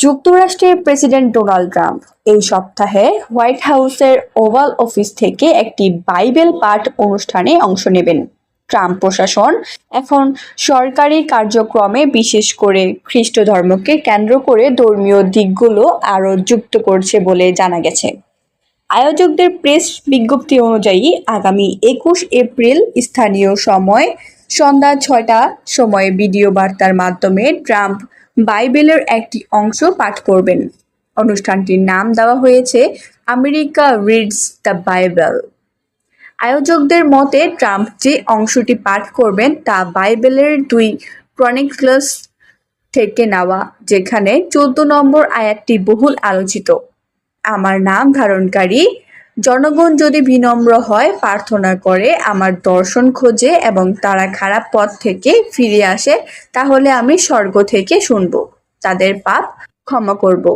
যুক্তরাষ্ট্রের president Donald Trump এই সপ্তাহে হোয়াইট হাউসের ওভাল অফিস থেকে একটি বাইবেল পাঠ অনুষ্ঠানে অংশ নেবেন। ট্রাম্প প্রশাসন এখন সরকারি কার্যক্রমে বিশেষ করে খ্রিস্ট ধর্মকে কেন্দ্র করে ধর্মীয় দিকগুলো আরও যুক্ত করছে বলে জানা গেছে। আয়োজকদের প্রেস বিজ্ঞপ্তি অনুযায়ী আগামী 21 এপ্রিল স্থানীয় সময় সন্ধ্যা 6টা সময়ে ভিডিও বার্তার মাধ্যমে ট্রাম্প বাইবেলের একটি অংশ পাঠ করবেন। অনুষ্ঠানটির নাম দেওয়া হয়েছে আমেরিকা রিডস দ্য বাইবেল। আয়োজকদের মতে ট্রাম্প যে অংশটি পাঠ করবেন তা বাইবেলের 2 ক্রনিকলস থেকে নেওয়া, যেখানে 14 নম্বর আয়াতটি বহুল আলোচিত। আমার নাম ধারণকারী জনগণ যদি বিনম্র হয়, প্রার্থনা করে, আমার দর্শন খোঁজে এবং তারা খারাপ পথ থেকে ফিরে আসে, তাহলে আমি স্বর্গ থেকে শুনব, তাদের পাপ ক্ষমা করব।